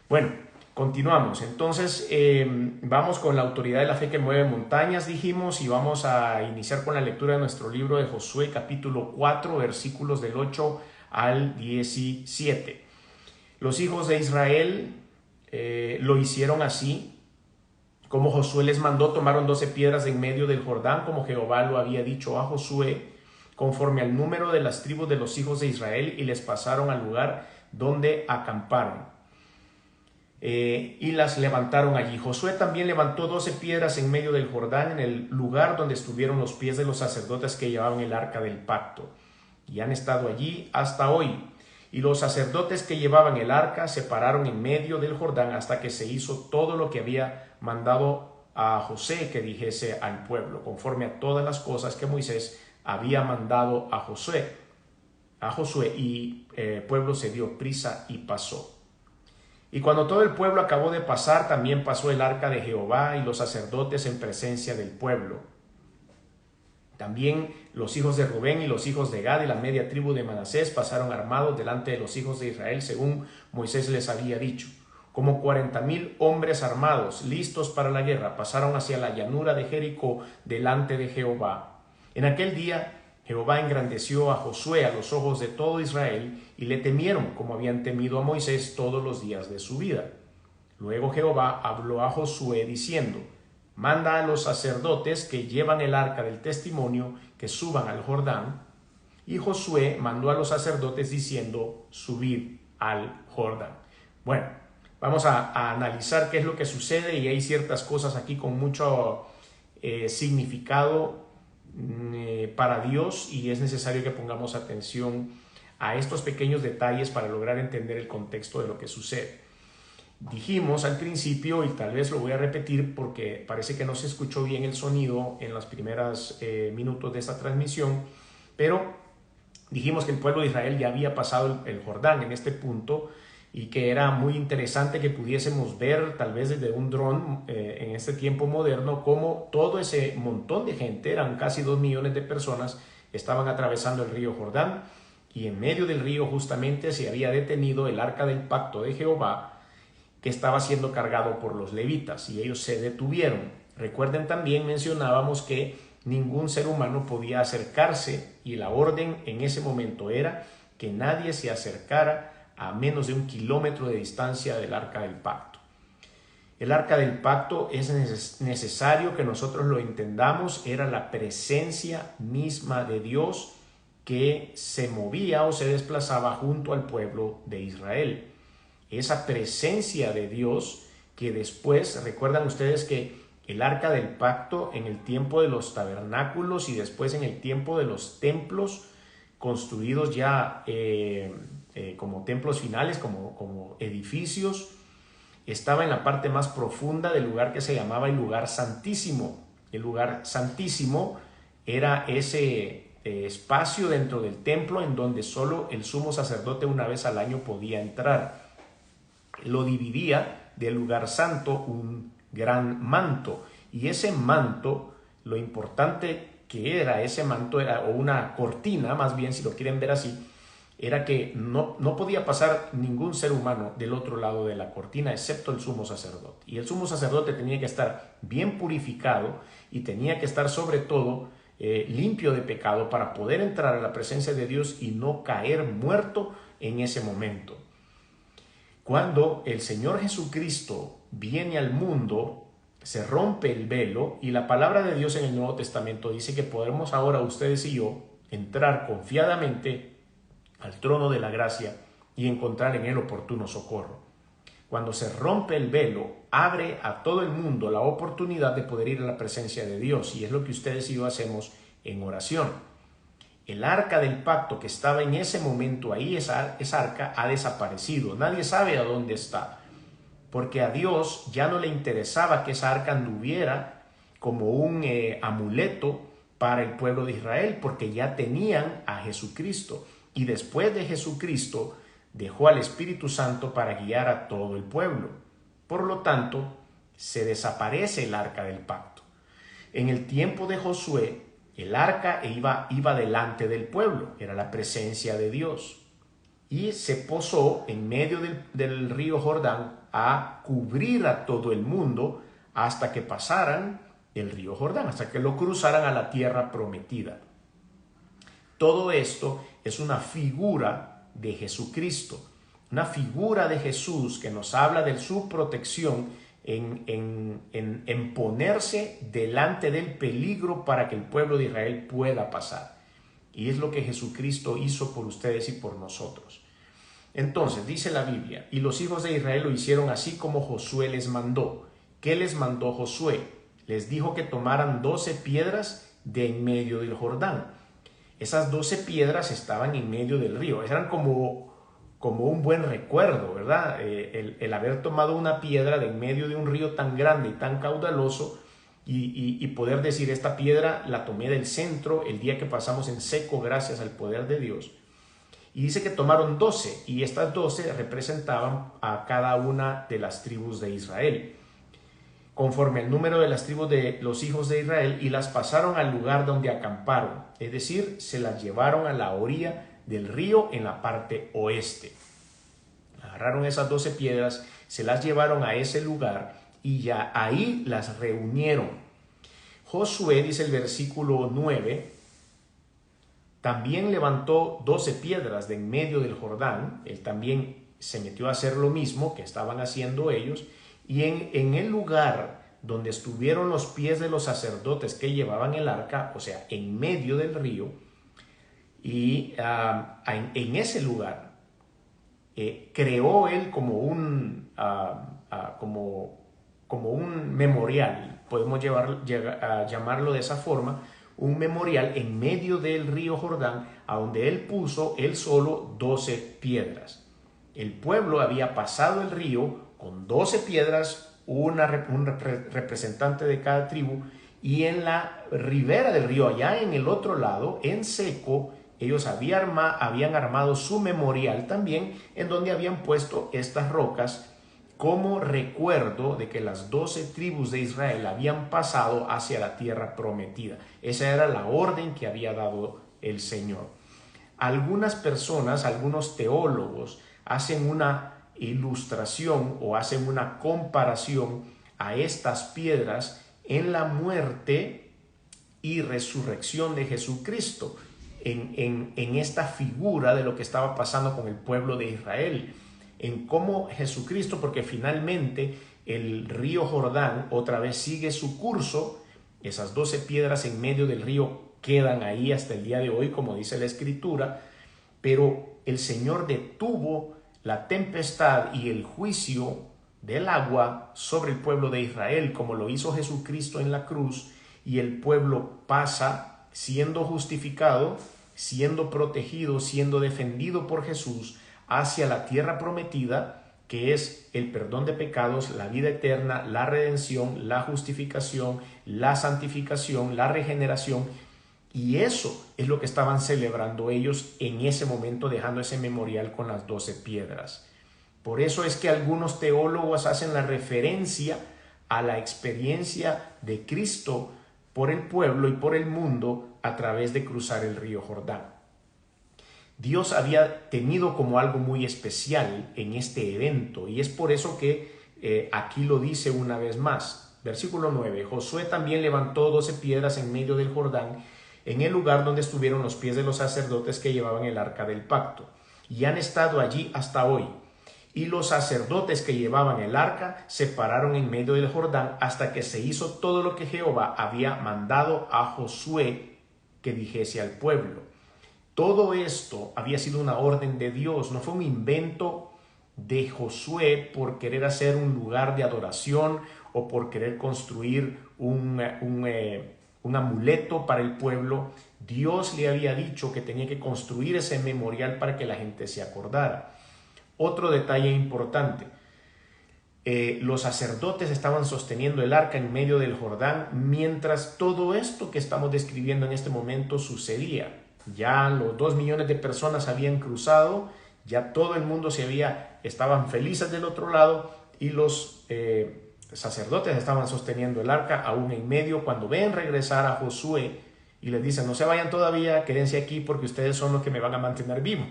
Bueno, continuamos. Entonces, vamos con la autoridad de la fe que mueve montañas, dijimos, y vamos a iniciar con la lectura de nuestro libro de Josué, capítulo 4, versículos del 8 al 17. Los hijos de Israel lo hicieron así. Como Josué les mandó, tomaron 12 piedras en medio del Jordán, como Jehová lo había dicho a Josué, conforme al número de las tribus de los hijos de Israel, y les pasaron al lugar donde acamparon. Y las levantaron allí. Josué también levantó 12 piedras en medio del Jordán, en el lugar donde estuvieron los pies de los sacerdotes que llevaban el arca del pacto, y han estado allí hasta hoy. Y los sacerdotes que llevaban el arca se pararon en medio del Jordán hasta que se hizo todo lo que había mandado a José que dijese al pueblo, conforme a todas las cosas que Moisés había mandado a Josué, y el pueblo se dio prisa y pasó. Y cuando todo el pueblo acabó de pasar, también pasó el arca de Jehová y los sacerdotes en presencia del pueblo. También los hijos de Rubén y los hijos de Gad y la media tribu de Manasés pasaron armados delante de los hijos de Israel, según Moisés les había dicho. Como 40,000 hombres armados, listos para la guerra, pasaron hacia la llanura de Jericó delante de Jehová. En aquel día Jehová engrandeció a Josué a los ojos de todo Israel, y le temieron como habían temido a Moisés todos los días de su vida. Luego Jehová habló a Josué diciendo: manda a los sacerdotes que llevan el arca del testimonio que suban al Jordán. Y Josué mandó a los sacerdotes diciendo: subid al Jordán. Bueno, vamos a analizar qué es lo que sucede, y hay ciertas cosas aquí con mucho significado para Dios, y es necesario que pongamos atención a estos pequeños detalles para lograr entender el contexto de lo que sucede. Dijimos al principio, y tal vez lo voy a repetir porque parece que no se escuchó bien el sonido en los primeros minutos de esta transmisión, pero dijimos que el pueblo de Israel ya había pasado el Jordán en este punto, y que era muy interesante que pudiésemos ver, tal vez desde un dron en este tiempo moderno, cómo todo ese montón de gente, eran casi 2 millones de personas, estaban atravesando el río Jordán, y en medio del río justamente se había detenido el arca del pacto de Jehová, que estaba siendo cargado por los levitas, y ellos se detuvieron. Recuerden, también mencionábamos que ningún ser humano podía acercarse, y la orden en ese momento era que nadie se acercara a menos de 1 kilómetro de distancia del arca del pacto. El arca del pacto, es necesario que nosotros lo entendamos, era la presencia misma de Dios que se movía o se desplazaba junto al pueblo de Israel. Esa presencia de Dios que después, recuerdan ustedes que el arca del pacto en el tiempo de los tabernáculos y después en el tiempo de los templos construidos ya como templos finales, como edificios, estaba en la parte más profunda del lugar que se llamaba el lugar santísimo. El lugar santísimo era ese espacio dentro del templo en donde solo el sumo sacerdote una vez al año podía entrar. Lo dividía del lugar santo un gran manto, y ese manto, lo importante que era ese manto, era, o una cortina más bien, si lo quieren ver así, era que no podía pasar ningún ser humano del otro lado de la cortina, excepto el sumo sacerdote. Y el sumo sacerdote tenía que estar bien purificado, y tenía que estar sobre todo limpio de pecado, para poder entrar a la presencia de Dios y no caer muerto en ese momento. Cuando el Señor Jesucristo viene al mundo, se rompe el velo, y la palabra de Dios en el Nuevo Testamento dice que podemos ahora, ustedes y yo, entrar confiadamente al trono de la gracia y encontrar en él oportuno socorro. Cuando se rompe el velo, abre a todo el mundo la oportunidad de poder ir a la presencia de Dios, y es lo que ustedes y yo hacemos en oración. El arca del pacto que estaba en ese momento ahí, esa arca ha desaparecido. Nadie sabe a dónde está, porque a Dios ya no le interesaba que esa arca anduviera como un amuleto para el pueblo de Israel, porque ya tenían a Jesucristo, y después de Jesucristo dejó al Espíritu Santo para guiar a todo el pueblo. Por lo tanto, se desaparece el arca del pacto. En el tiempo de Josué, el arca iba delante del pueblo, era la presencia de Dios. y se posó en medio del río Jordán a cubrir a todo el mundo hasta que pasaran el río Jordán, hasta que lo cruzaran a la tierra prometida. Todo esto es una figura de Jesucristo, una figura de Jesús que nos habla de su protección en ponerse delante del peligro para que el pueblo de Israel pueda pasar. Y es lo que Jesucristo hizo por ustedes y por nosotros. Entonces, dice la Biblia, y los hijos de Israel lo hicieron así como Josué les mandó. ¿Qué les mandó Josué? Les dijo que tomaran 12 piedras de en medio del Jordán. Esas 12 piedras estaban en medio del río. Eran como un buen recuerdo, ¿verdad? El haber tomado una piedra de en medio de un río tan grande y tan caudaloso y poder decir, esta piedra la tomé del centro el día que pasamos en seco gracias al poder de Dios. Y dice que tomaron 12 y estas 12 representaban a cada una de las tribus de Israel, conforme el número de las tribus de los hijos de Israel, y las pasaron al lugar donde acamparon, es decir, se las llevaron a la orilla del río en la parte oeste. Agarraron esas 12 piedras, se las llevaron a ese lugar y ya ahí las reunieron. Josué, dice el versículo 9, también levantó 12 piedras de en medio del Jordán. Él también se metió a hacer lo mismo que estaban haciendo ellos, y en el lugar donde estuvieron los pies de los sacerdotes que llevaban el arca, o sea, en medio del río, y en ese lugar creó él como un memorial, podemos llamarlo de esa forma, un memorial en medio del río Jordán, a donde él puso él solo 12 piedras. El pueblo había pasado el río con 12 piedras, un representante de cada tribu, y en la ribera del río, allá en el otro lado, en seco, ellos habían armado su memorial también, en donde habían puesto estas rocas como recuerdo de que las 12 tribus de Israel habían pasado hacia la tierra prometida. Esa era la orden que había dado el Señor. Algunas personas, algunos teólogos, hacen una ilustración o hacen una comparación a estas piedras en la muerte y resurrección de Jesucristo, en esta figura de lo que estaba pasando con el pueblo de Israel, en cómo Jesucristo, porque finalmente el río Jordán otra vez sigue su curso, esas 12 piedras en medio del río quedan ahí hasta el día de hoy, como dice la Escritura, pero el Señor detuvo la tempestad y el juicio del agua sobre el pueblo de Israel, como lo hizo Jesucristo en la cruz, y el pueblo pasa siendo justificado, siendo protegido, siendo defendido por Jesús hacia la tierra prometida, que es el perdón de pecados, la vida eterna, la redención, la justificación, la santificación, la regeneración. Y eso es lo que estaban celebrando ellos en ese momento, dejando ese memorial con las 12 piedras. Por eso es que algunos teólogos hacen la referencia a la experiencia de Cristo por el pueblo y por el mundo a través de cruzar el río Jordán. Dios había tenido como algo muy especial en este evento, y es por eso que aquí lo dice una vez más. Versículo 9, Josué también levantó 12 piedras en medio del Jordán, en el lugar donde estuvieron los pies de los sacerdotes que llevaban el arca del pacto, y han estado allí hasta hoy. Y los sacerdotes que llevaban el arca se pararon en medio del Jordán hasta que se hizo todo lo que Jehová había mandado a Josué que dijese al pueblo. Todo esto había sido una orden de Dios, no fue un invento de Josué por querer hacer un lugar de adoración o por querer construir un amuleto para el pueblo. Dios le había dicho que tenía que construir ese memorial para que la gente se acordara. Otro detalle importante, los sacerdotes estaban sosteniendo el arca en medio del Jordán mientras todo esto que estamos describiendo en este momento sucedía. Ya los 2 millones de personas habían cruzado, ya todo el mundo estaban felices del otro lado, y los sacerdotes estaban sosteniendo el arca aún en medio. Cuando ven regresar a Josué Y les dice, no se vayan todavía, quédense aquí porque ustedes son los que me van a mantener vivo.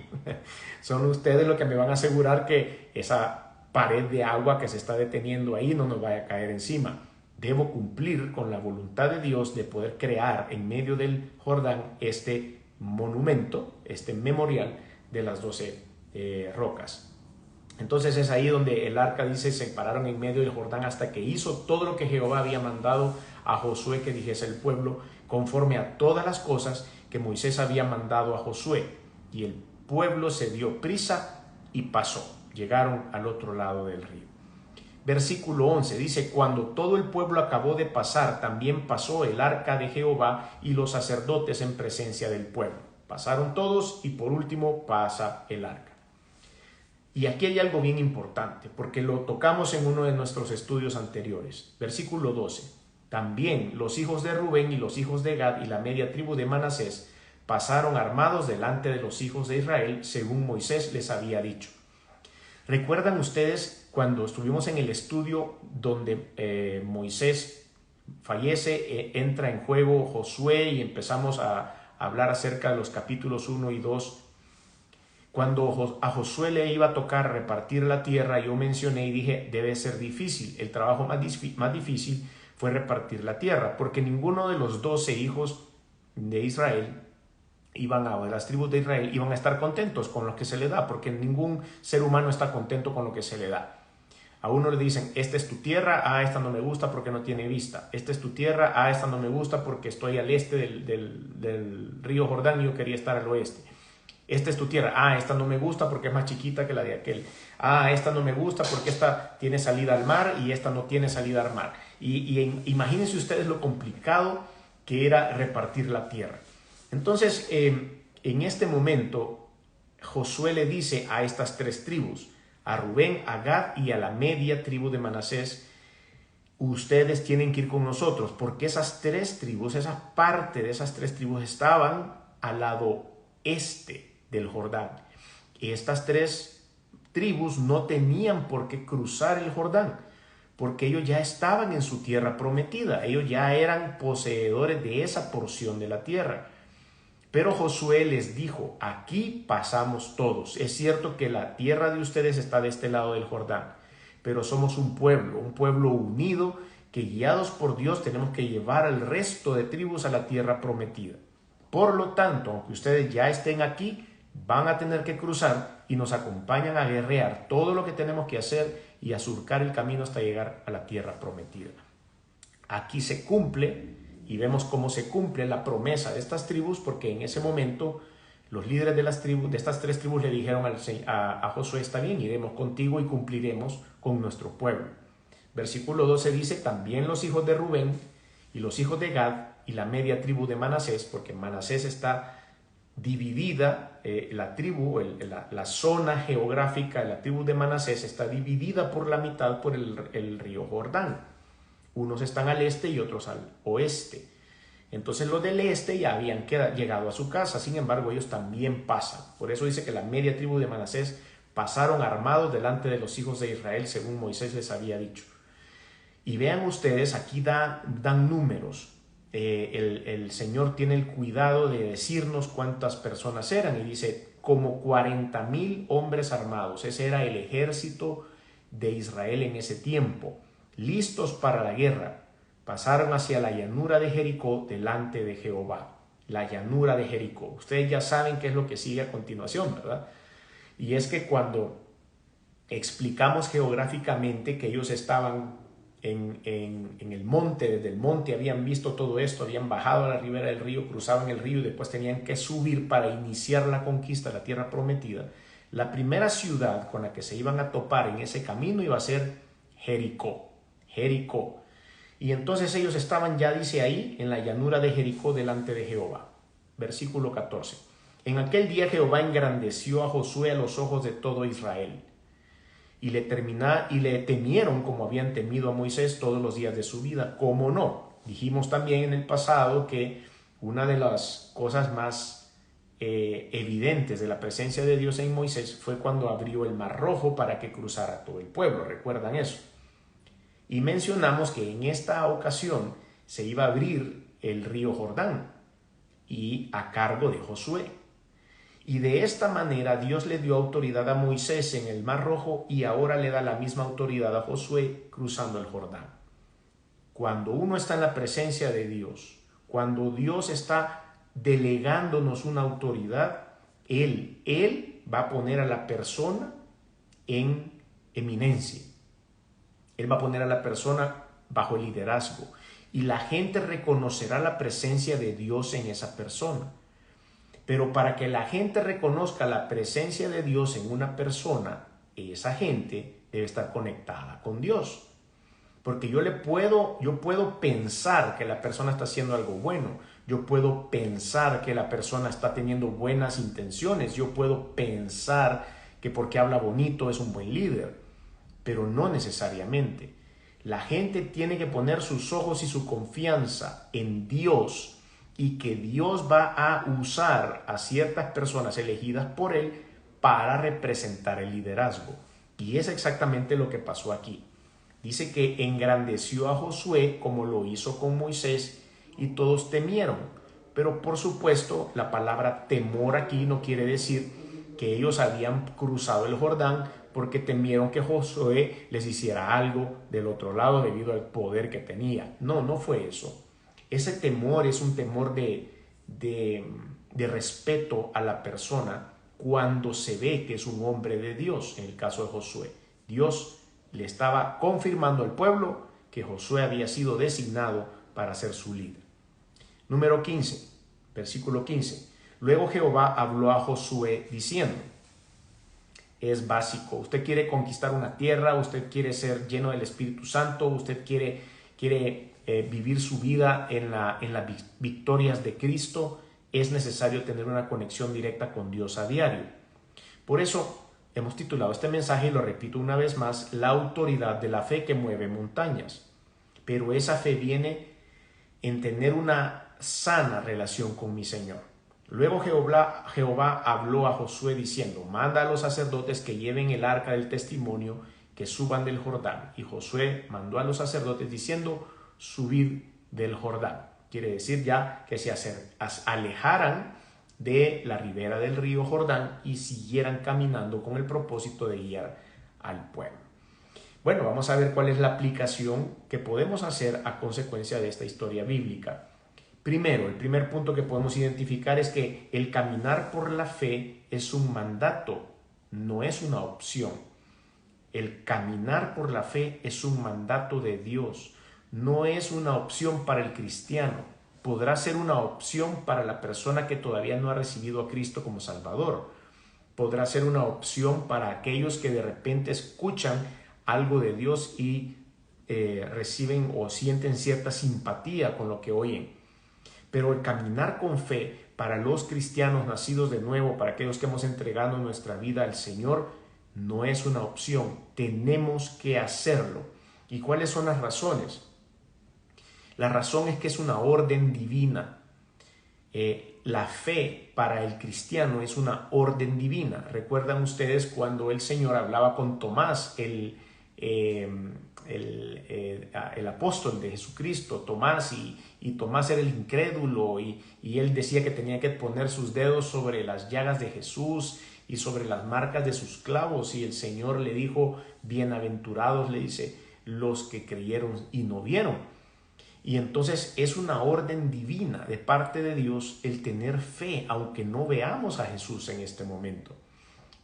Son ustedes los que me van a asegurar que esa pared de agua que se está deteniendo ahí no nos vaya a caer encima. Debo cumplir con la voluntad de Dios de poder crear en medio del Jordán este monumento, este memorial de las 12 rocas. Entonces es ahí donde el arca dice, se pararon en medio del Jordán hasta que hizo todo lo que Jehová había mandado a Josué que dijese el pueblo, conforme a todas las cosas que Moisés había mandado a Josué. Y el pueblo se dio prisa y pasó. Llegaron al otro lado del río. Versículo 11 dice, cuando todo el pueblo acabó de pasar, también pasó el arca de Jehová y los sacerdotes en presencia del pueblo. Pasaron todos y por último pasa el arca. Y aquí hay algo bien importante, porque lo tocamos en uno de nuestros estudios anteriores. Versículo 12. También los hijos de Rubén y los hijos de Gad y la media tribu de Manasés pasaron armados delante de los hijos de Israel, según Moisés les había dicho. ¿Recuerdan ustedes cuando estuvimos en el estudio donde Moisés fallece, entra en juego Josué y empezamos a hablar acerca de los capítulos 1 y 2? Cuando a Josué le iba a tocar repartir la tierra, yo mencioné y dije, debe ser difícil. El trabajo más difícil fue repartir la tierra, porque ninguno de los 12 hijos de Israel de las tribus de Israel iban a estar contentos con lo que se le da, porque ningún ser humano está contento con lo que se le da. A uno le dicen, esta es tu tierra, esta no me gusta porque no tiene vista. Esta es tu tierra, esta no me gusta porque estoy al este del río Jordán y yo quería estar al oeste. Esta es tu tierra, esta no me gusta porque es más chiquita que la de aquel. Esta no me gusta porque esta tiene salida al mar y esta no tiene salida al mar. Imagínense ustedes lo complicado que era repartir la tierra. Entonces, en este momento, Josué le dice a estas 3 tribus, a Rubén, a Gad y a la media tribu de Manasés, ustedes tienen que ir con nosotros, porque esas 3 tribus, esa parte de esas 3 tribus estaban al lado este del Jordán. Y estas 3 tribus no tenían por qué cruzar el Jordán, porque ellos ya estaban en su tierra prometida, ellos ya eran poseedores de esa porción de la tierra. Pero Josué les dijo, aquí pasamos todos. Es cierto que la tierra de ustedes está de este lado del Jordán, pero somos un pueblo unido, que guiados por Dios tenemos que llevar al resto de tribus a la tierra prometida. Por lo tanto, aunque ustedes ya estén aquí, van a tener que cruzar y nos acompañan a guerrear todo lo que tenemos que hacer y a surcar el camino hasta llegar a la tierra prometida. Aquí se cumple y vemos cómo se cumple la promesa de estas tribus, porque en ese momento los líderes de estas 3 tribus le dijeron a Josué, está bien, iremos contigo y cumpliremos con nuestro pueblo. Versículo 12 dice, también los hijos de Rubén y los hijos de Gad y la media tribu de Manasés, porque Manasés está dividida, la zona geográfica de la tribu de Manasés está dividida por la mitad por el río Jordán. Unos están al este y otros al oeste. Entonces los del este ya habían llegado a su casa, sin embargo ellos también pasan. Por eso dice que la media tribu de Manasés pasaron armados delante de los hijos de Israel, según Moisés les había dicho. Y vean ustedes, aquí dan números. El Señor tiene el cuidado de decirnos cuántas personas eran y dice como 40,000 hombres armados. Ese era el ejército de Israel en ese tiempo, listos para la guerra. Pasaron hacia la llanura de Jericó delante de Jehová. La llanura de Jericó. Ustedes ya saben qué es lo que sigue a continuación, ¿verdad? Y es que cuando explicamos geográficamente que ellos estaban en el monte, desde el monte habían visto todo esto, habían bajado a la ribera del río, cruzaban el río y después tenían que subir para iniciar la conquista de la tierra prometida. La primera ciudad con la que se iban a topar en ese camino iba a ser Jericó. Jericó. Y entonces ellos estaban ya, dice ahí, en la llanura de Jericó delante de Jehová. Versículo 14. En aquel día Jehová engrandeció a Josué a los ojos de todo Israel. Y le temieron como habían temido a Moisés todos los días de su vida. ¿Cómo no? Dijimos también en el pasado que una de las cosas más evidentes de la presencia de Dios en Moisés fue cuando abrió el Mar Rojo para que cruzara todo el pueblo. ¿Recuerdan eso? Y mencionamos que en esta ocasión se iba a abrir el río Jordán. y a cargo de Josué. Y de esta manera Dios le dio autoridad a Moisés en el Mar Rojo y ahora le da la misma autoridad a Josué cruzando el Jordán. Cuando uno está en la presencia de Dios, cuando Dios está delegándonos una autoridad, Él va a poner a la persona en eminencia. Él va a poner a la persona bajo el liderazgo y la gente reconocerá la presencia de Dios en esa persona. Pero para que la gente reconozca la presencia de Dios en una persona, esa gente debe estar conectada con Dios. Porque yo puedo pensar que la persona está haciendo algo bueno. Yo puedo pensar que la persona está teniendo buenas intenciones. Yo puedo pensar que porque habla bonito es un buen líder. Pero no necesariamente. La gente tiene que poner sus ojos y su confianza en Dios y que Dios va a usar a ciertas personas elegidas por Él para representar el liderazgo. Y es exactamente lo que pasó aquí. Dice que engrandeció a Josué como lo hizo con Moisés y todos temieron. Pero por supuesto, la palabra temor aquí no quiere decir que ellos habían cruzado el Jordán porque temieron que Josué les hiciera algo del otro lado debido al poder que tenía. No, no fue eso. Ese temor es un temor de respeto a la persona cuando se ve que es un hombre de Dios. En el caso de Josué, Dios le estaba confirmando al pueblo que Josué había sido designado para ser su líder. Número 15, versículo 15. Luego Jehová habló a Josué diciendo, es básico, usted quiere conquistar una tierra, usted quiere ser lleno del Espíritu Santo, usted quiere vivir su vida en las victorias de Cristo, es necesario tener una conexión directa con Dios a diario. Por eso hemos titulado este mensaje, y lo repito una vez más, la autoridad de la fe que mueve montañas. Pero esa fe viene en tener una sana relación con mi Señor. Luego Jehová habló a Josué diciendo, manda a los sacerdotes que lleven el arca del testimonio, que suban del Jordán. Y Josué mandó a los sacerdotes diciendo, subid del Jordán. Quiere decir ya que se alejaran de la ribera del río Jordán y siguieran caminando con el propósito de guiar al pueblo. Bueno, vamos a ver cuál es la aplicación que podemos hacer a consecuencia de esta historia bíblica. Primero, el primer punto que podemos identificar es que el caminar por la fe es un mandato, no es una opción. El caminar por la fe es un mandato de Dios, no es una opción para el cristiano. Podrá ser una opción para la persona que todavía no ha recibido a Cristo como Salvador. Podrá ser una opción para aquellos que de repente escuchan algo de Dios y reciben o sienten cierta simpatía con lo que oyen. Pero el caminar con fe para los cristianos nacidos de nuevo, para aquellos que hemos entregado nuestra vida al Señor, no es una opción. Tenemos que hacerlo. ¿Y cuáles son las razones? La razón es que es una orden divina. La fe para el cristiano es una orden divina. ¿Recuerdan ustedes cuando el Señor hablaba con Tomás, el apóstol de Jesucristo, Tomás, y Tomás era el incrédulo y él decía que tenía que poner sus dedos sobre las llagas de Jesús y sobre las marcas de sus clavos, y el Señor le dijo, bienaventurados, le dice, los que creyeron y no vieron. Y entonces es una orden divina de parte de Dios el tener fe, aunque no veamos a Jesús en este momento.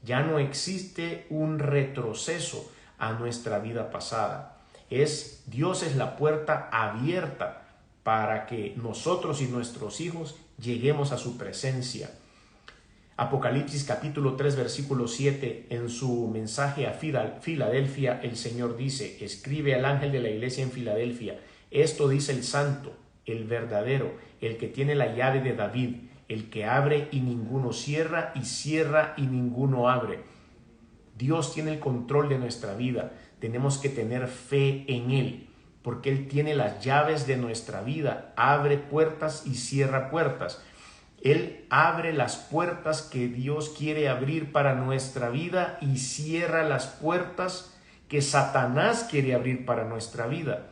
Ya no existe un retroceso a nuestra vida pasada. Dios es la puerta abierta para que nosotros y nuestros hijos lleguemos a su presencia. Apocalipsis capítulo 3 versículo 7, en su mensaje a Filadelfia, el Señor dice, escribe al ángel de la iglesia en Filadelfia, esto dice el santo, el verdadero, el que tiene la llave de David, el que abre y ninguno cierra, y cierra y ninguno abre. Dios tiene el control de nuestra vida. Tenemos que tener fe en Él, porque Él tiene las llaves de nuestra vida. Abre puertas y cierra puertas. Él abre las puertas que Dios quiere abrir para nuestra vida y cierra las puertas que Satanás quiere abrir para nuestra vida.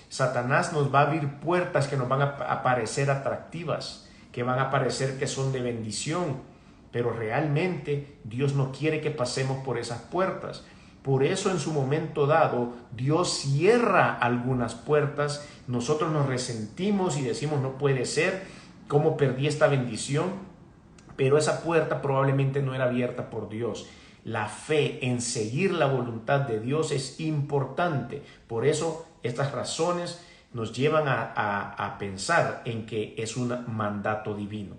Satanás nos va a abrir puertas que nos van a parecer atractivas, que van a parecer que son de bendición, pero realmente Dios no quiere que pasemos por esas puertas. Por eso en su momento dado Dios cierra algunas puertas, nosotros nos resentimos y decimos no puede ser, ¿cómo perdí esta bendición? Pero esa puerta probablemente no era abierta por Dios. La fe en seguir la voluntad de Dios es importante. Por eso estas razones nos llevan a pensar en que es un mandato divino.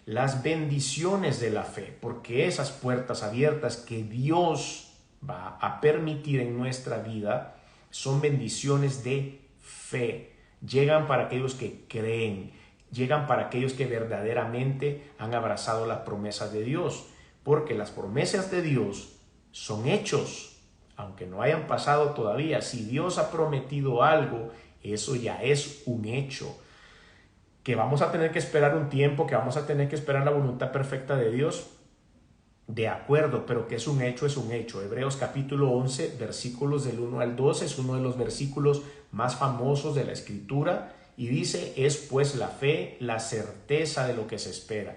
Las bendiciones de la fe, porque esas puertas abiertas que Dios va a permitir en nuestra vida son bendiciones de fe. Llegan para aquellos que creen, llegan para aquellos que verdaderamente han abrazado las promesas de Dios, porque las promesas de Dios son hechos, aunque no hayan pasado todavía. Si Dios ha prometido algo, eso ya es un hecho. Que vamos a tener que esperar un tiempo, que vamos a tener que esperar la voluntad perfecta de Dios, de acuerdo, pero que es un hecho, es un hecho. Hebreos capítulo 11, versículos del 1 al 12, es uno de los versículos más famosos de la Escritura, y dice, es pues la fe, la certeza de lo que se espera.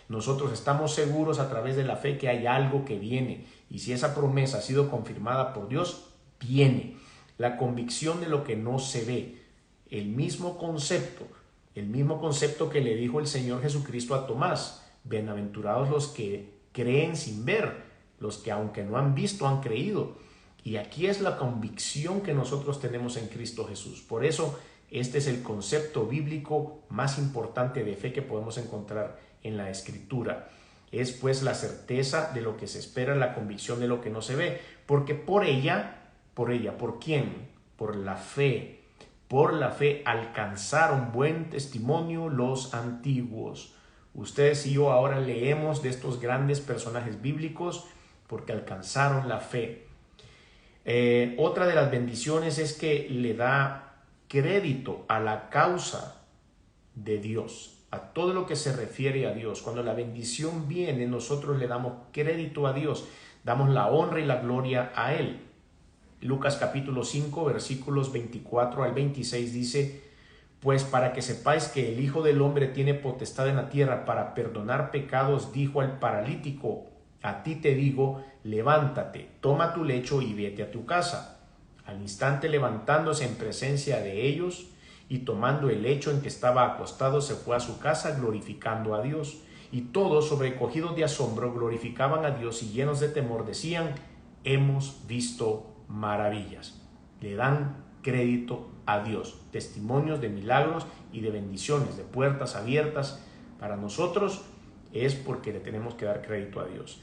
Nosotros estamos seguros a través de la fe que hay algo que viene, y si esa promesa ha sido confirmada por Dios, viene. La convicción de lo que no se ve, el mismo concepto que le dijo el Señor Jesucristo a Tomás, bienaventurados los que creen sin ver, los que aunque no han visto han creído. Y aquí es la convicción que nosotros tenemos en Cristo Jesús. Por eso este es el concepto bíblico más importante de fe que podemos encontrar en la Escritura. Es pues la certeza de lo que se espera, la convicción de lo que no se ve, porque ¿por quién? Por la fe alcanzaron buen testimonio los antiguos. Ustedes y yo ahora leemos de estos grandes personajes bíblicos porque alcanzaron la fe. Otra de las bendiciones es que le da crédito a la causa de Dios, a todo lo que se refiere a Dios. Cuando la bendición viene, nosotros le damos crédito a Dios, damos la honra y la gloria a Él. Lucas capítulo 5, versículos 24 al 26 dice, pues para que sepáis que el Hijo del Hombre tiene potestad en la tierra para perdonar pecados, dijo al paralítico, a ti te digo, levántate, toma tu lecho y vete a tu casa. Al instante levantándose en presencia de ellos y tomando el lecho en que estaba acostado, se fue a su casa glorificando a Dios. Y todos, sobrecogidos de asombro, glorificaban a Dios y llenos de temor decían, hemos visto maravillas. Le dan crédito a Dios, testimonios de milagros y de bendiciones, de puertas abiertas para nosotros, es porque le tenemos que dar crédito a Dios.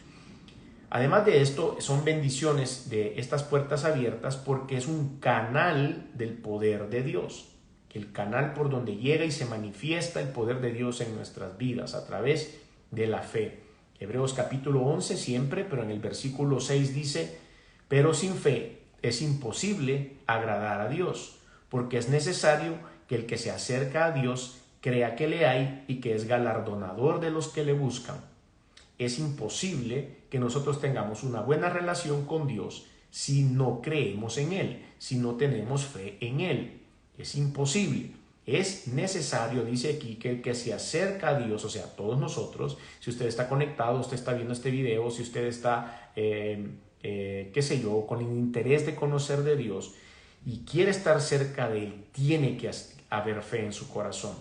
Además de esto, son bendiciones de estas puertas abiertas porque es un canal del poder de Dios, el canal por donde llega y se manifiesta el poder de Dios en nuestras vidas a través de la fe. Hebreos capítulo 11 siempre, pero en el versículo 6 dice, pero sin fe es imposible agradar a Dios, porque es necesario que el que se acerca a Dios crea que le hay y que es galardonador de los que le buscan. Es imposible que nosotros tengamos una buena relación con Dios si no creemos en Él, si no tenemos fe en Él. Es imposible. Es necesario, dice aquí, que el que se acerca a Dios, o sea, todos nosotros, si usted está conectado, usted está viendo este video, si usted está, con el interés de conocer de Dios y quiere estar cerca de Él, tiene que haber fe en su corazón.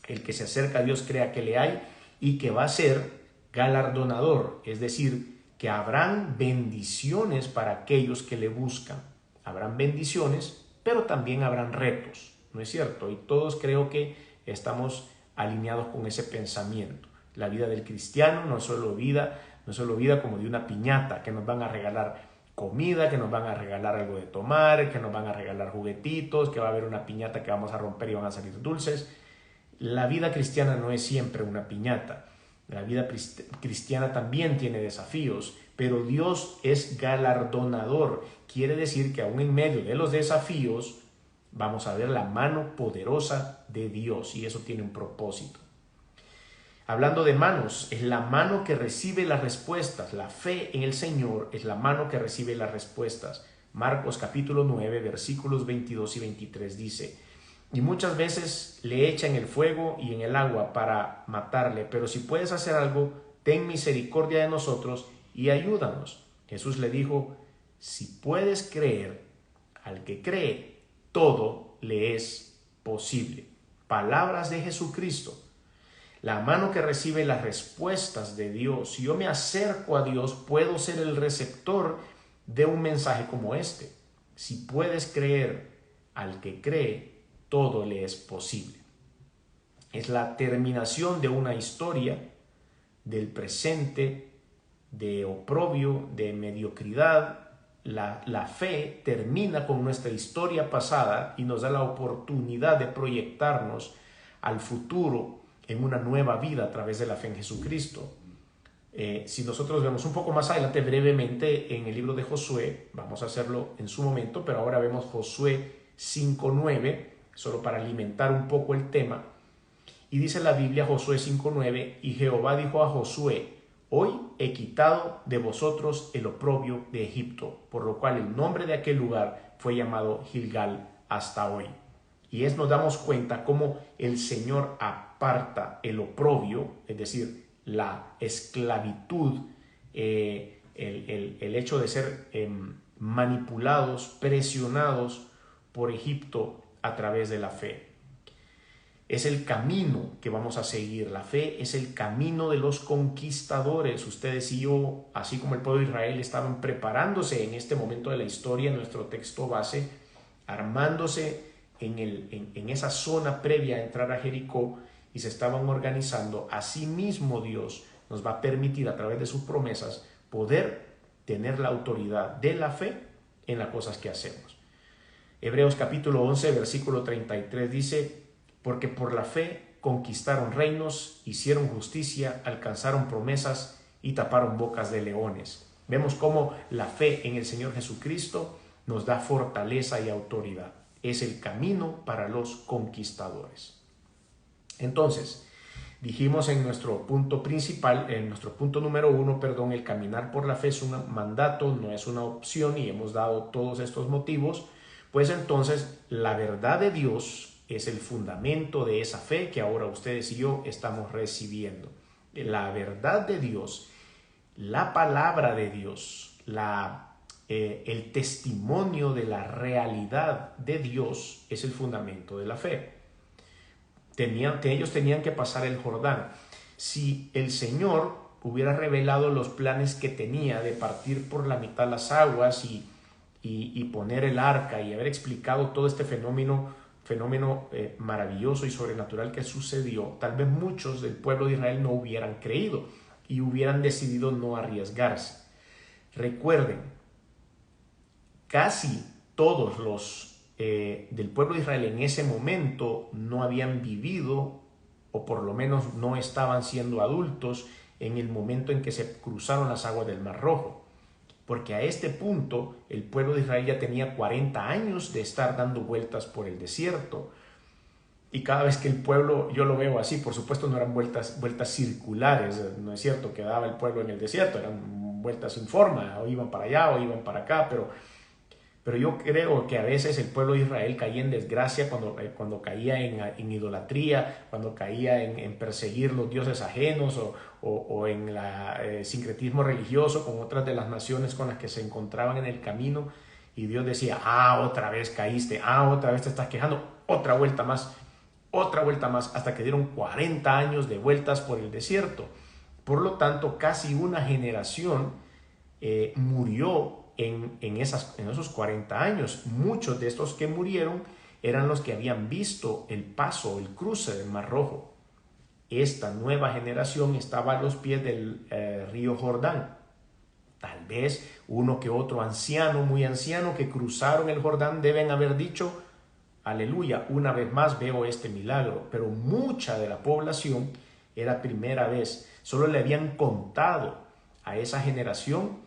El que se acerca a Dios crea que le hay y que va a ser galardonador, es decir, que habrán bendiciones para aquellos que le buscan. Habrán bendiciones, pero también habrán retos, ¿no es cierto? Y todos creo que estamos alineados con ese pensamiento. La vida del cristiano no es solo vida como de una piñata, que nos van a regalar comida, que nos van a regalar algo de tomar, que nos van a regalar juguetitos, que va a haber una piñata que vamos a romper y van a salir dulces. La vida cristiana no es siempre una piñata. La vida cristiana también tiene desafíos, pero Dios es galardonador. Quiere decir que aún en medio de los desafíos vamos a ver la mano poderosa de Dios y eso tiene un propósito. Hablando de manos, es la mano que recibe las respuestas. La fe en el Señor es la mano que recibe las respuestas. Marcos capítulo 9, versículos 22 y 23 dice, y muchas veces le echa en el fuego y en el agua para matarle, pero si puedes hacer algo, ten misericordia de nosotros y ayúdanos. Jesús le dijo, si puedes creer, al que cree, todo le es posible. Palabras de Jesucristo. La mano que recibe las respuestas de Dios. Si yo me acerco a Dios, puedo ser el receptor de un mensaje como este. Si puedes creer, al que cree, todo le es posible. Es la terminación de una historia del presente, de oprobio, de mediocridad. La fe termina con nuestra historia pasada y nos da la oportunidad de proyectarnos al futuro en una nueva vida a través de la fe en Jesucristo. Si nosotros vemos un poco más adelante brevemente en el libro de Josué, vamos a hacerlo en su momento, pero ahora vemos Josué 5:9, solo para alimentar un poco el tema. Y dice la Biblia, Josué 5:9, y Jehová dijo a Josué, hoy he quitado de vosotros el oprobio de Egipto, por lo cual el nombre de aquel lugar fue llamado Gilgal hasta hoy. Y nos damos cuenta cómo el Señor aparta el oprobio, es decir, la esclavitud, el hecho de ser manipulados, presionados por Egipto a través de la fe. Es el camino que vamos a seguir. La fe es el camino de los conquistadores. Ustedes y yo, así como el pueblo de Israel, estaban preparándose en este momento de la historia, en nuestro texto base, armándose en esa zona previa a entrar a Jericó y se estaban organizando. Asimismo, Dios nos va a permitir a través de sus promesas poder tener la autoridad de la fe en las cosas que hacemos. Hebreos capítulo 11, versículo 33 dice, porque por la fe conquistaron reinos, hicieron justicia, alcanzaron promesas y taparon bocas de leones. Vemos cómo la fe en el Señor Jesucristo nos da fortaleza y autoridad. Es el camino para los conquistadores. Entonces, dijimos en nuestro punto principal, en nuestro punto número 1, el caminar por la fe es un mandato, no es una opción, y hemos dado todos estos motivos. Pues entonces la verdad de Dios es el fundamento de esa fe que ahora ustedes y yo estamos recibiendo. La verdad de Dios, la palabra de Dios, el testimonio de la realidad de Dios es el fundamento de la fe. Ellos tenían que pasar el Jordán. Si el Señor hubiera revelado los planes que tenía de partir por la mitad las aguas y poner el arca y haber explicado todo este fenómeno maravilloso y sobrenatural que sucedió, tal vez muchos del pueblo de Israel no hubieran creído y hubieran decidido no arriesgarse. Recuerden, casi todos los del pueblo de Israel en ese momento no habían vivido, o por lo menos no estaban siendo adultos en el momento en que se cruzaron las aguas del Mar Rojo. Porque a este punto el pueblo de Israel ya tenía 40 años de estar dando vueltas por el desierto. Y cada vez que el pueblo, yo lo veo así, por supuesto no eran vueltas circulares, no es cierto que daba el pueblo en el desierto, eran vueltas sin forma, o iban para allá o iban para acá, pero yo creo que a veces el pueblo de Israel caía en desgracia cuando caía en idolatría, cuando caía en perseguir los dioses ajenos o en el sincretismo religioso con otras de las naciones con las que se encontraban en el camino. Y Dios decía, otra vez caíste, otra vez te estás quejando, otra vuelta más, hasta que dieron 40 años de vueltas por el desierto. Por lo tanto, casi una generación murió en esos 40 años. Muchos de estos que murieron eran los que habían visto el paso, el cruce del Mar Rojo. Esta nueva generación estaba a los pies del río Jordán. Tal vez uno que otro anciano, muy anciano, que cruzaron el Jordán deben haber dicho, aleluya, una vez más veo este milagro. Pero mucha de la población era primera vez. Solo le habían contado a esa generación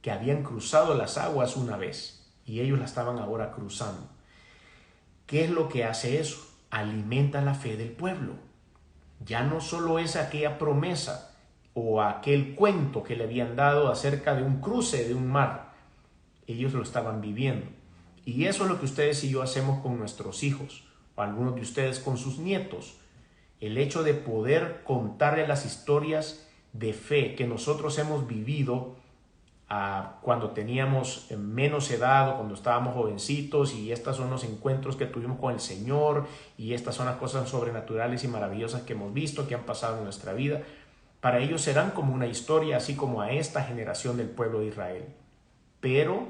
que habían cruzado las aguas una vez y ellos la estaban ahora cruzando. ¿Qué es lo que hace eso? Alimenta la fe del pueblo. Ya no solo es aquella promesa o aquel cuento que le habían dado acerca de un cruce de un mar. Ellos lo estaban viviendo. Y eso es lo que ustedes y yo hacemos con nuestros hijos. o algunos de ustedes con sus nietos, el hecho de poder contarle las historias de fe que nosotros hemos vivido cuando teníamos menos edad o cuando estábamos jovencitos, y estos son los encuentros que tuvimos con el Señor, y estas son las cosas sobrenaturales y maravillosas que hemos visto, que han pasado en nuestra vida. Para ellos serán como una historia, así como a esta generación del pueblo de Israel. Pero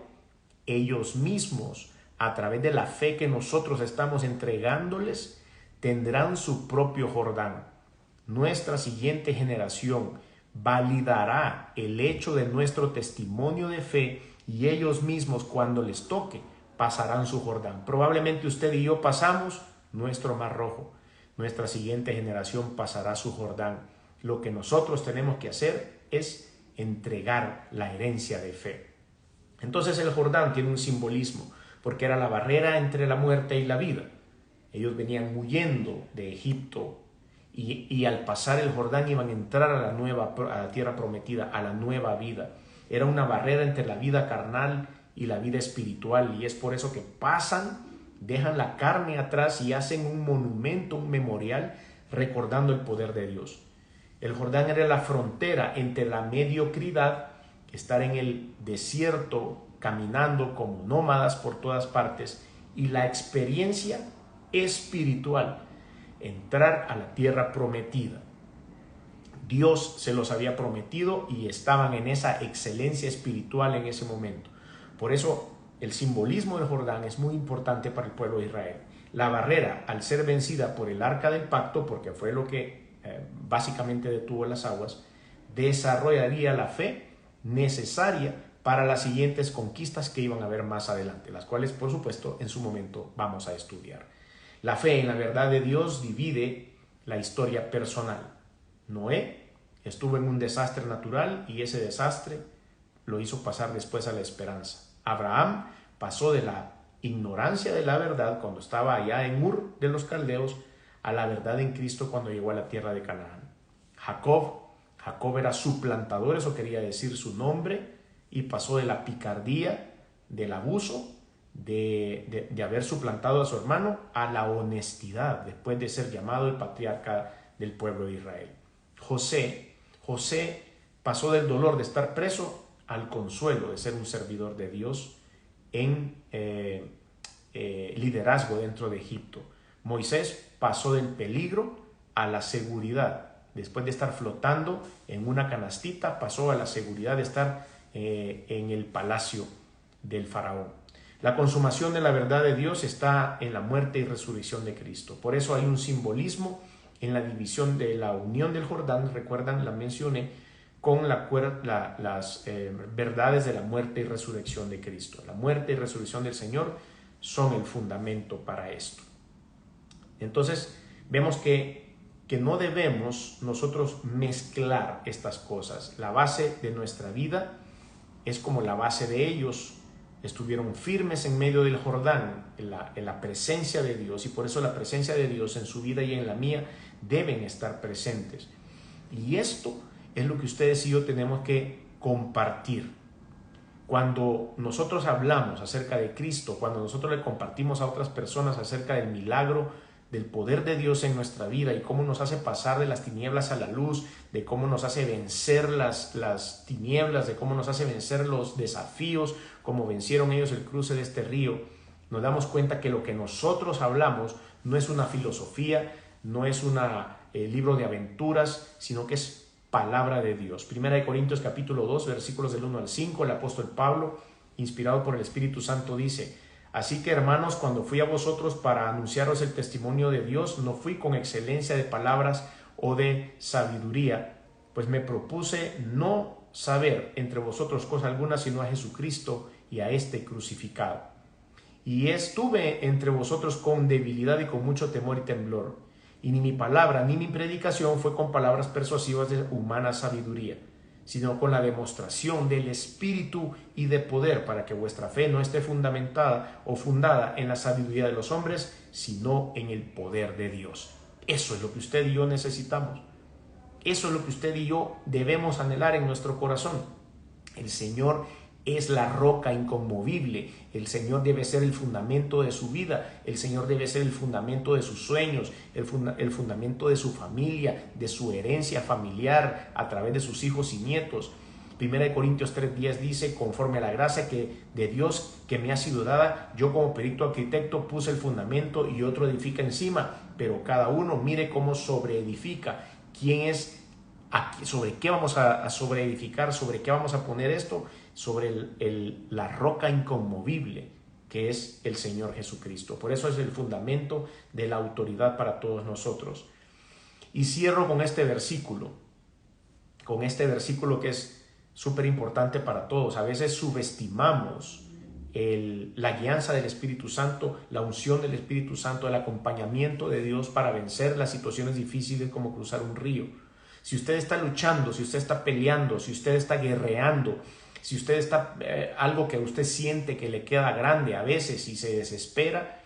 ellos mismos, a través de la fe que nosotros estamos entregándoles, tendrán su propio Jordán. Nuestra siguiente generación validará el hecho de nuestro testimonio de fe, y ellos mismos, cuando les toque, pasarán su Jordán. Probablemente usted y yo pasamos nuestro Mar Rojo. Nuestra siguiente generación pasará su Jordán. Lo que nosotros tenemos que hacer es entregar la herencia de fe. Entonces el Jordán tiene un simbolismo, porque era la barrera entre la muerte y la vida. Ellos venían huyendo de Egipto, y al pasar el Jordán iban a entrar a la tierra prometida, a la nueva vida. Era una barrera entre la vida carnal y la vida espiritual, y es por eso que pasan, dejan la carne atrás y hacen un monumento, un memorial, recordando el poder de Dios. El Jordán era la frontera entre la mediocridad, estar en el desierto caminando como nómadas por todas partes, y la experiencia espiritual, entrar a la tierra prometida. Dios se los había prometido y estaban en esa excelencia espiritual en ese momento. Por eso el simbolismo del Jordán es muy importante para el pueblo de Israel. La barrera, al ser vencida por el arca del pacto, porque fue lo que básicamente detuvo las aguas, desarrollaría la fe necesaria para las siguientes conquistas que iban a haber más adelante, las cuales, por supuesto, en su momento vamos a estudiar. La fe en la verdad de Dios divide la historia personal. Noé estuvo en un desastre natural, y ese desastre lo hizo pasar después a la esperanza. Abraham pasó de la ignorancia de la verdad cuando estaba allá en Ur de los Caldeos a la verdad en Cristo cuando llegó a la tierra de Canaán. Jacob era suplantador, eso quería decir su nombre, y pasó de la picardía, del abuso, de haber suplantado a su hermano, a la honestidad, después de ser llamado el patriarca del pueblo de Israel. José pasó del dolor de estar preso al consuelo de ser un servidor de Dios en liderazgo dentro de Egipto. Moisés pasó del peligro a la seguridad. Después de estar flotando en una canastita, pasó a la seguridad de estar en el palacio del faraón. La consumación de la verdad de Dios está en la muerte y resurrección de Cristo. Por eso hay un simbolismo en la división de la unión del Jordán, recuerdan, la mencioné, con las verdades de la muerte y resurrección de Cristo. La muerte y resurrección del Señor son el fundamento para esto. Entonces, vemos que no debemos nosotros mezclar estas cosas. La base de nuestra vida es como la base de ellos. Estuvieron firmes en medio del Jordán, en la presencia de Dios, y por eso la presencia de Dios en su vida y en la mía deben estar presentes. Y esto es lo que ustedes y yo tenemos que compartir. Cuando nosotros hablamos acerca de Cristo, cuando nosotros le compartimos a otras personas acerca del milagro, del poder de Dios en nuestra vida y cómo nos hace pasar de las tinieblas a la luz, de cómo nos hace vencer las tinieblas, de cómo nos hace vencer los desafíos, como vencieron ellos el cruce de este río, nos damos cuenta que lo que nosotros hablamos no es una filosofía, no es un libro de aventuras, sino que es palabra de Dios. Primera de Corintios capítulo 2, versículos del 1 al 5, el apóstol Pablo, inspirado por el Espíritu Santo, dice: así que, hermanos, cuando fui a vosotros para anunciaros el testimonio de Dios, no fui con excelencia de palabras o de sabiduría, pues me propuse no saber entre vosotros cosa alguna sino a Jesucristo y a este crucificado. Y estuve entre vosotros con debilidad y con mucho temor y temblor, y ni mi palabra ni mi predicación fue con palabras persuasivas de humana sabiduría, sino con la demostración del Espíritu y de poder, para que vuestra fe no esté fundamentada o fundada en la sabiduría de los hombres, sino en el poder de Dios. Eso es lo que usted y yo necesitamos. Eso es lo que usted y yo debemos anhelar en nuestro corazón. El Señor es la roca inconmovible. El Señor debe ser el fundamento de su vida, el Señor debe ser el fundamento de sus sueños, el fundamento de su familia, de su herencia familiar a través de sus hijos y nietos. 1 Corintios 3:10 dice: conforme a la gracia de Dios que me ha sido dada, yo como perito arquitecto puse el fundamento y otro edifica encima, pero cada uno mire cómo sobreedifica. ¿Quién es? ¿Sobre qué vamos a sobreedificar? ¿Sobre qué vamos a poner esto? Sobre la roca inconmovible, que es el Señor Jesucristo. Por eso es el fundamento de la autoridad para todos nosotros. Y cierro con este versículo que es súper importante para todos. A veces subestimamos la guianza del Espíritu Santo, la unción del Espíritu Santo, el acompañamiento de Dios para vencer las situaciones difíciles como cruzar un río. Si usted está luchando, si usted está peleando, si usted está guerreando, si usted está algo que usted siente que le queda grande a veces y se desespera,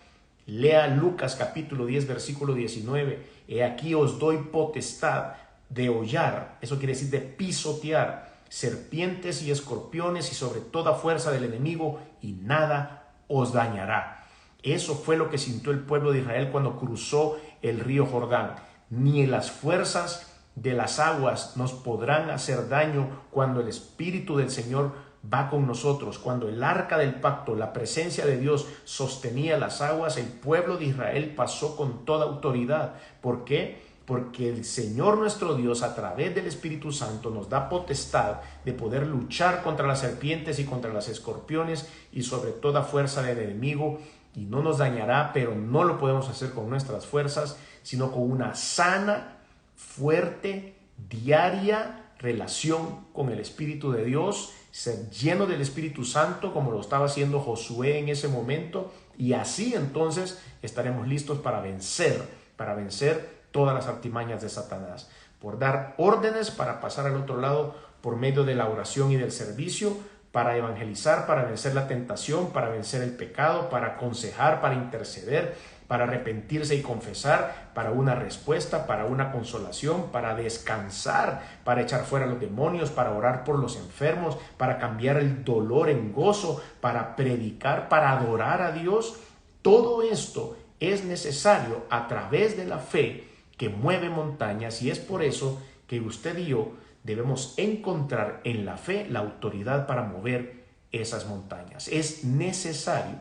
lea Lucas capítulo 10 versículo 19. He aquí os doy potestad de hollar, eso quiere decir de pisotear serpientes y escorpiones y sobre toda fuerza del enemigo, y nada os dañará. Eso fue lo que sintió el pueblo de Israel cuando cruzó el río Jordán. Ni las fuerzas de las aguas nos podrán hacer daño cuando el Espíritu del Señor va con nosotros. Cuando el arca del pacto, la presencia de Dios, sostenía las aguas, el pueblo de Israel pasó con toda autoridad. ¿Por qué? Porque el Señor nuestro Dios, a través del Espíritu Santo, nos da potestad de poder luchar contra las serpientes y contra las escorpiones y sobre toda fuerza del enemigo, y no nos dañará. Pero no lo podemos hacer con nuestras fuerzas, sino con una sana, fuerte, diaria relación con el Espíritu de Dios, ser lleno del Espíritu Santo como lo estaba haciendo Josué en ese momento, y así entonces estaremos listos para vencer todas las artimañas de Satanás, por dar órdenes para pasar al otro lado por medio de la oración y del servicio, para evangelizar, para vencer la tentación, para vencer el pecado, para aconsejar, para interceder, para arrepentirse y confesar, para una respuesta, para una consolación, para descansar, para echar fuera los demonios, para orar por los enfermos, para cambiar el dolor en gozo, para predicar, para adorar a Dios. Todo esto es necesario a través de la fe que mueve montañas, y es por eso que usted y yo debemos encontrar en la fe la autoridad para mover esas montañas. Es necesario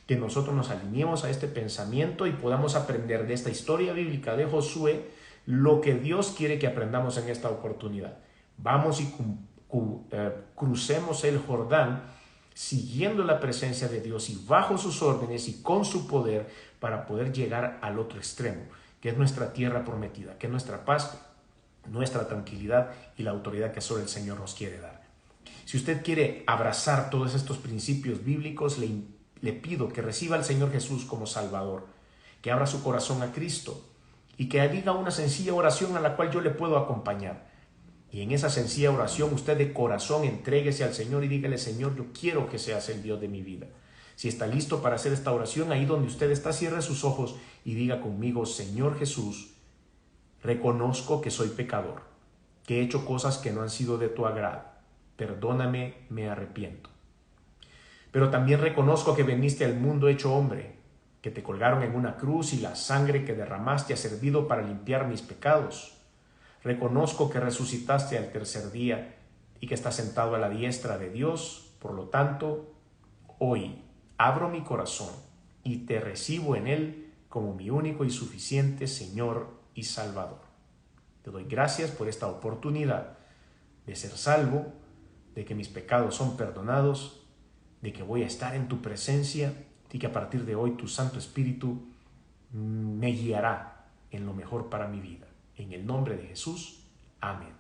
que nosotros nos alineemos a este pensamiento y podamos aprender de esta historia bíblica de Josué lo que Dios quiere que aprendamos en esta oportunidad. Vamos y crucemos el Jordán siguiendo la presencia de Dios y bajo sus órdenes y con su poder, para poder llegar al otro extremo, que es nuestra tierra prometida, que es nuestra paz, nuestra tranquilidad y la autoridad que solo el Señor nos quiere dar. Si usted quiere abrazar todos estos principios bíblicos, le pido que reciba al Señor Jesús como Salvador, que abra su corazón a Cristo y que diga una sencilla oración a la cual yo le puedo acompañar. Y en esa sencilla oración usted de corazón entréguese al Señor y dígale: Señor, yo quiero que seas el Dios de mi vida. Si está listo para hacer esta oración, ahí donde usted está, cierre sus ojos y diga conmigo: Señor Jesús, reconozco que soy pecador, que he hecho cosas que no han sido de tu agrado. Perdóname, me arrepiento. Pero también reconozco que viniste al mundo hecho hombre, que te colgaron en una cruz y la sangre que derramaste ha servido para limpiar mis pecados. Reconozco que resucitaste al tercer día y que estás sentado a la diestra de Dios. Por lo tanto, hoy abro mi corazón y te recibo en él como mi único y suficiente Señor y Salvador. Te doy gracias por esta oportunidad de ser salvo, de que mis pecados son perdonados, de que voy a estar en tu presencia y que a partir de hoy tu Santo Espíritu me guiará en lo mejor para mi vida. En el nombre de Jesús, amén.